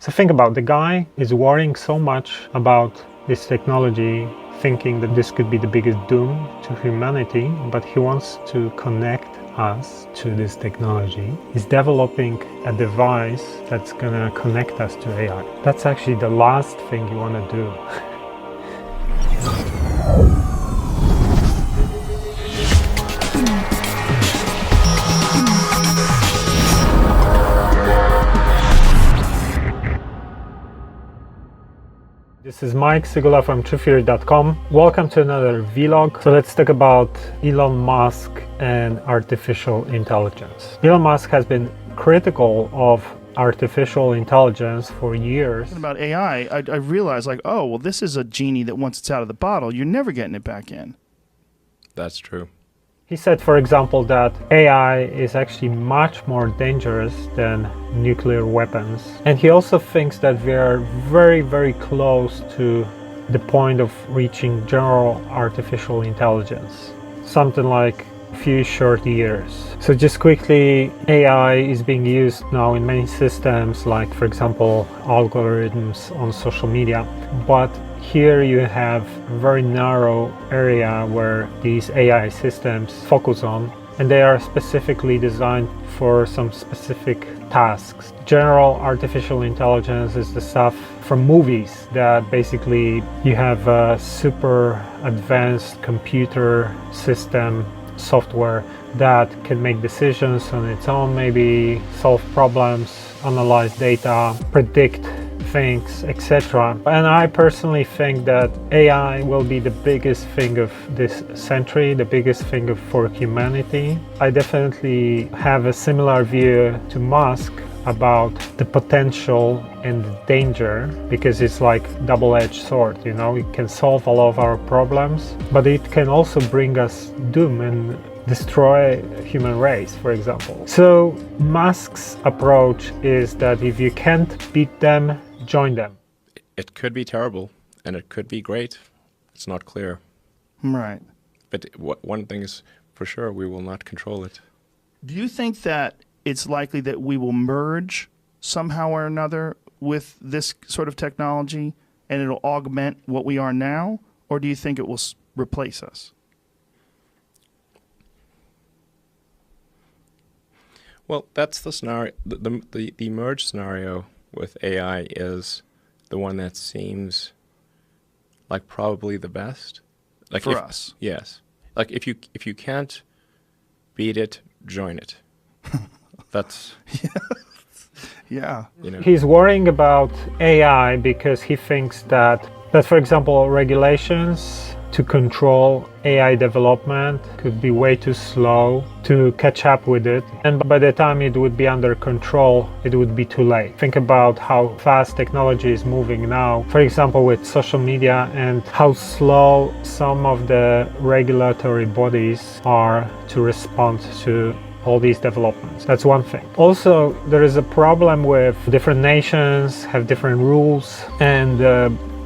So think about the guy is worrying so much about this technology, thinking that this could be the biggest doom to humanity, but he wants to connect us to this technology. He's developing a device that's gonna connect us to AI. That's actually the last thing you wanna do. This is Mike Sigula from TrueTheory.com. Welcome to another vlog. So let's talk about Elon Musk and artificial intelligence. Elon Musk has been critical of artificial intelligence for years. About AI, I realized oh, well, this is a genie that once it's out of the bottle, you're never getting it back in. That's true. He said, for example, that AI is actually much more dangerous than nuclear weapons. And he also thinks that we are very, very close to the point of reaching general artificial intelligence. Something like a few short years. So just quickly, AI is being used now in many systems, like, for example, algorithms on social media. But here you have a very narrow area where these AI systems focus on, and they are specifically designed for some specific tasks. General artificial intelligence is the stuff from movies that basically you have a super advanced computer system software that can make decisions on its own, maybe solve problems, analyze data, predict things, etc. And I personally think that AI will be the biggest thing of this century, the biggest thing for humanity. I definitely have a similar view to Musk about the potential and the danger, because it's like double-edged sword, you know, it can solve all of our problems, but it can also bring us doom and destroy human race, for example. So Musk's approach is that if you can't beat them, join them. It could be terrible and it could be great. It's not clear. Right. But one thing is for sure, we will not control it. Do you think that it's likely that we will merge somehow or another with this sort of technology and it'll augment what we are now? Or do you think it will replace us? Well, that's the scenario. The merge scenario with AI is the one that seems like probably the best. Like for us. Yes. Like if you can't beat it, join it. That's yeah. You know. He's worrying about AI because he thinks that for example, regulations to control AI development could be way too slow to catch up with it, and by the time it would be under control, it would be too late. Think about how fast technology is moving now, for example with social media, and how slow some of the regulatory bodies are to respond to all these developments. That's one thing. Also, there is a problem with different nations have different rules, and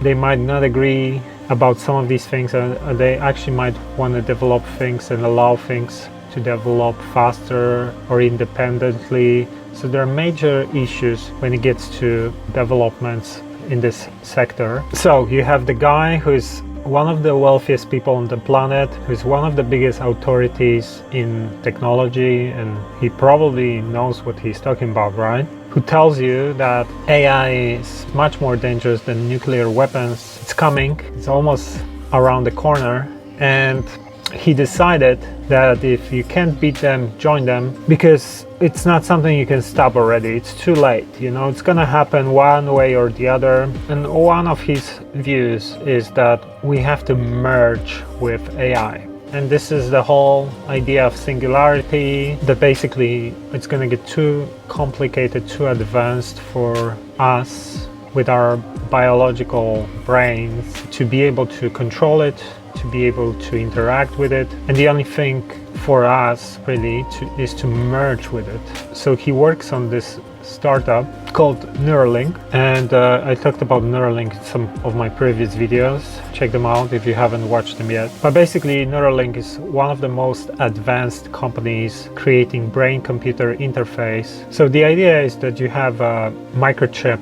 they might not agree about some of these things, and they actually might want to develop things and allow things to develop faster or independently. So there are major issues when it gets to developments in this sector. So you have the guy who is one of the wealthiest people on the planet, who's one of the biggest authorities in technology, and he probably knows what he's talking about, right? Who tells you that AI is much more dangerous than nuclear weapons. It's coming, it's almost around the corner, and he decided that if you can't beat them, join them, because it's not something you can stop already. It's too late, you know, it's gonna happen one way or the other. And one of his views is that we have to merge with AI. And this is the whole idea of singularity, that basically it's going to get too complicated, too advanced for us with our biological brains to be able to control it, to be able to interact with it. And the only thing for us really is to merge with it. So he works on this startup called Neuralink, and I talked about Neuralink in some of my previous videos. Check them out if you haven't watched them yet. But basically Neuralink is one of the most advanced companies creating brain-computer interface. So the idea is that you have a microchip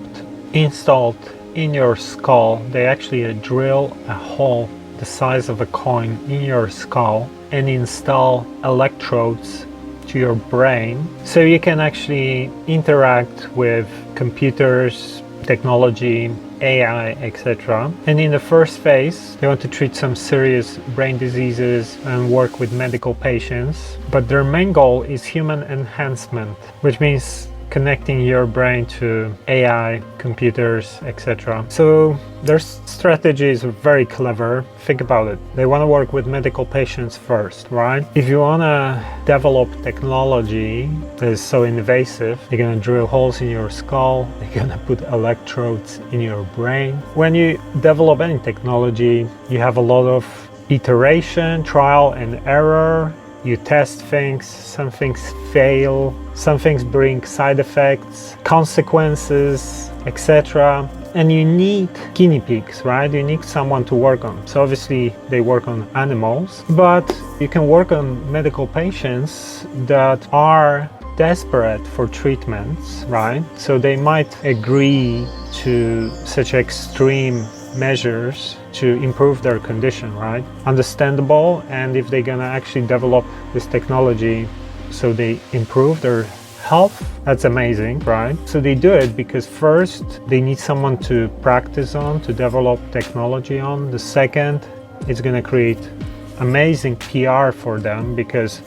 installed in your skull. They actually drill a hole the size of a coin in your skull and install electrodes to your brain, so you can actually interact with computers, technology, AI, etc. And in the first phase, they want to treat some serious brain diseases and work with medical patients. But their main goal is human enhancement, which means connecting your brain to AI, computers, etc. So their strategy is very clever. Think about it. They want to work with medical patients first, right? If you want to develop technology that is so invasive, they're going to drill holes in your skull, they're going to put electrodes in your brain. When you develop any technology, you have a lot of iteration, trial and error. You test things, some things fail, some things bring side effects, consequences, etc. And you need guinea pigs, right? You need someone to work on. So obviously they work on animals, but you can work on medical patients that are desperate for treatments, right? So they might agree to such extreme measures to improve their condition, right? Understandable. And if they're gonna actually develop this technology so they improve their health, that's amazing, right? So they do it because first they need someone to practice on, to develop technology on. The second, it's gonna create amazing PR for them, because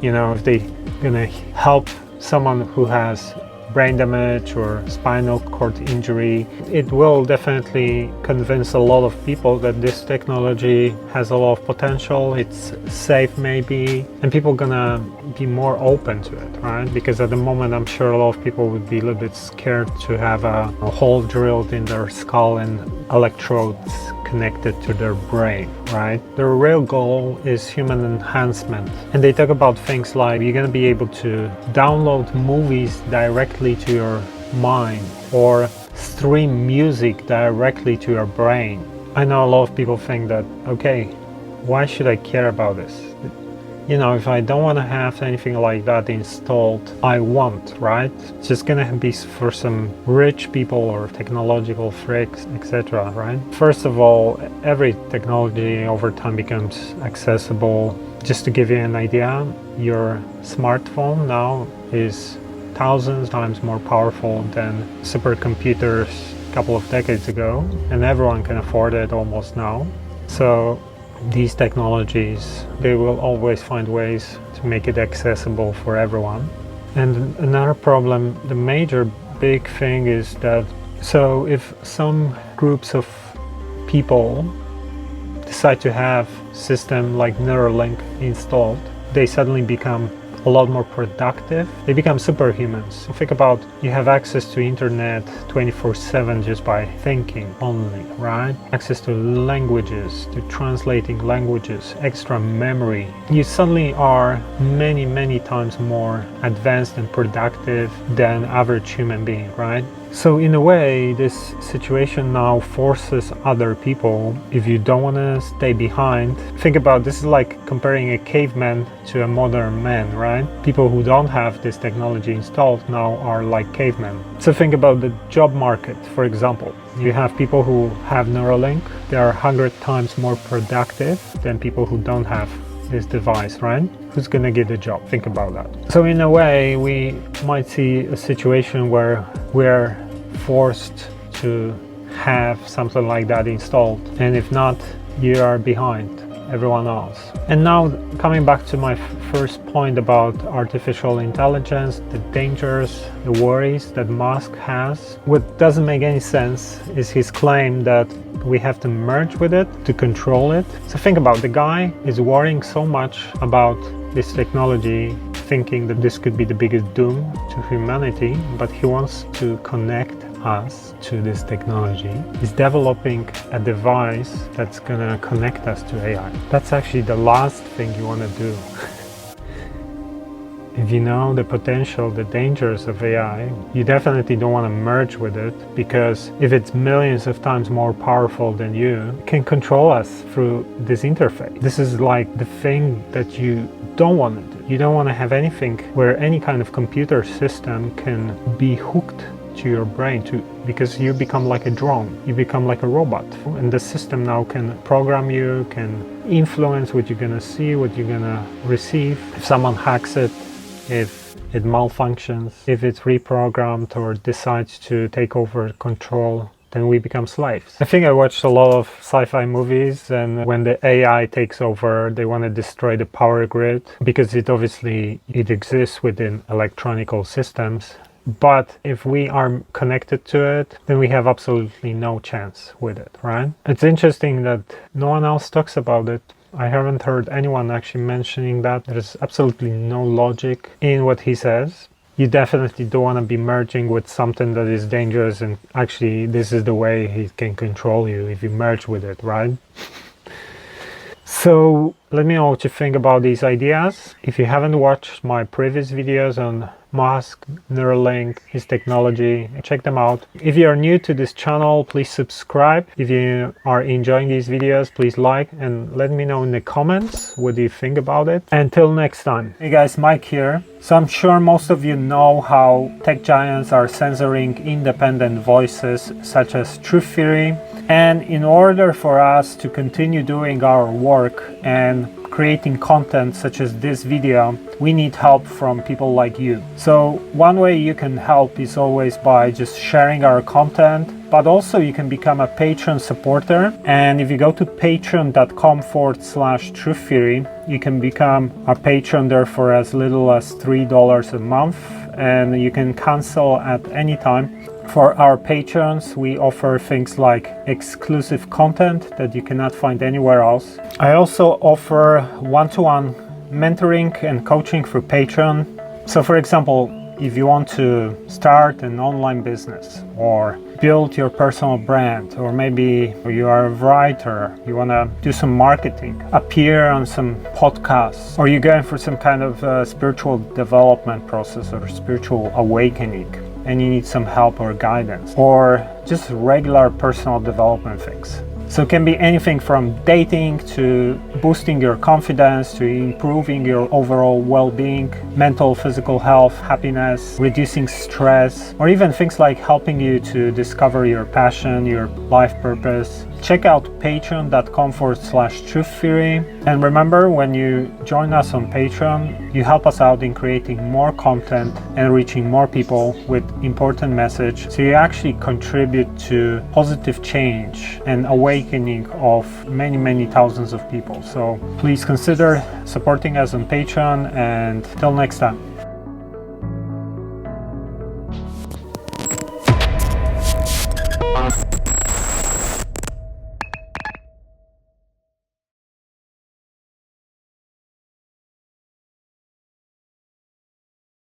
if they're gonna help someone who has brain damage or spinal cord injury, it will definitely convince a lot of people that this technology has a lot of potential, it's safe maybe, and people gonna be more open to it, right? Because at the moment I'm sure a lot of people would be a little bit scared to have a hole drilled in their skull and electrodes connected to their brain, right? Their real goal is human enhancement. And they talk about things like you're going to be able to download movies directly to your mind or stream music directly to your brain. I know a lot of people think that, okay, why should I care about this? If I don't want to have anything like that installed, I won't, right? It's just gonna be for some rich people or technological freaks, etc., right? First of all, every technology over time becomes accessible. Just to give you an idea, your smartphone now is thousands times more powerful than supercomputers a couple of decades ago, and everyone can afford it almost now. So these technologies, they will always find ways to make it accessible for everyone. And another problem, the major big thing is that, so if some groups of people decide to have a system like Neuralink installed, they suddenly become a lot more productive. They become superhumans. Think about, you have access to internet 24/7 just by thinking only, right? Access to languages, to translating languages, extra memory. You suddenly are many times more advanced and productive than average human being, right? So in a way, this situation now forces other people, if you don't want to stay behind, think about, this is like comparing a caveman to a modern man, right? People who don't have this technology installed now are like cavemen. So think about the job market, for example. You have people who have Neuralink, they are 100 times more productive than people who don't have this device, right? Who's gonna get the job? Think about that. So in a way, we might see a situation where we're forced to have something like that installed, and if not, you are behind everyone else. And now coming back to my first point about artificial intelligence, the dangers, the worries that Musk has, what doesn't make any sense is his claim that we have to merge with it to control it. So think about, the guy is worrying so much about this technology, thinking that this could be the biggest doom to humanity, but he wants to connect us to this technology. He's developing a device that's gonna connect us to AI. That's actually the last thing you want to do. If you know the potential, the dangers of AI, you definitely don't want to merge with it, because if it's millions of times more powerful than you, it can control us through this interface. This is like the thing that you don't want to do. You don't want to have anything where any kind of computer system can be hooked to your brain because you become like a drone, you become like a robot, and the system now can program you, can influence what you're gonna see, what you're gonna receive. If someone hacks it, if it malfunctions, if it's reprogrammed or decides to take over control, then we become slaves. I think I watched a lot of sci-fi movies, and when the AI takes over, they want to destroy the power grid because it exists within electronical systems. But if we are connected to it, then we have absolutely no chance with it, right? It's interesting that no one else talks about it. I haven't heard anyone actually mentioning that. There's absolutely no logic in what he says. You definitely don't want to be merging with something that is dangerous, and actually this is the way he can control you if you merge with it, right? So let me know what you think about these ideas. If you haven't watched my previous videos on Musk, Neuralink, his technology, check them out. If you are new to this channel, please subscribe. If you are enjoying these videos, please like and let me know in the comments what you think about it. Until next time. Hey guys, Mike here. So I'm sure most of you know how tech giants are censoring independent voices such as Truth Theory. And in order for us to continue doing our work and creating content such as this video, we need help from people like you. So one way you can help is always by just sharing our content, but also you can become a Patreon supporter. And if you go to patreon.com/Truth Theory, you can become a patron there for as little as $3 a month, and you can cancel at any time. For our patrons, we offer things like exclusive content that you cannot find anywhere else. I also offer one-to-one mentoring and coaching through Patreon. So for example, if you want to start an online business or build your personal brand, or maybe you are a writer, you want to do some marketing, appear on some podcasts, or you're going through some kind of spiritual development process or spiritual awakening, and you need some help or guidance, or just regular personal development things. So it can be anything from dating to boosting your confidence to improving your overall well-being, mental, physical health, happiness, reducing stress, or even things like helping you to discover your passion, your life purpose. Check out patreon.com/Truth Theory. And remember, when you join us on Patreon, you help us out in creating more content and reaching more people with important message. So you actually contribute to positive change and awakening of many, many thousands of people. So please consider supporting us on Patreon, and till next time.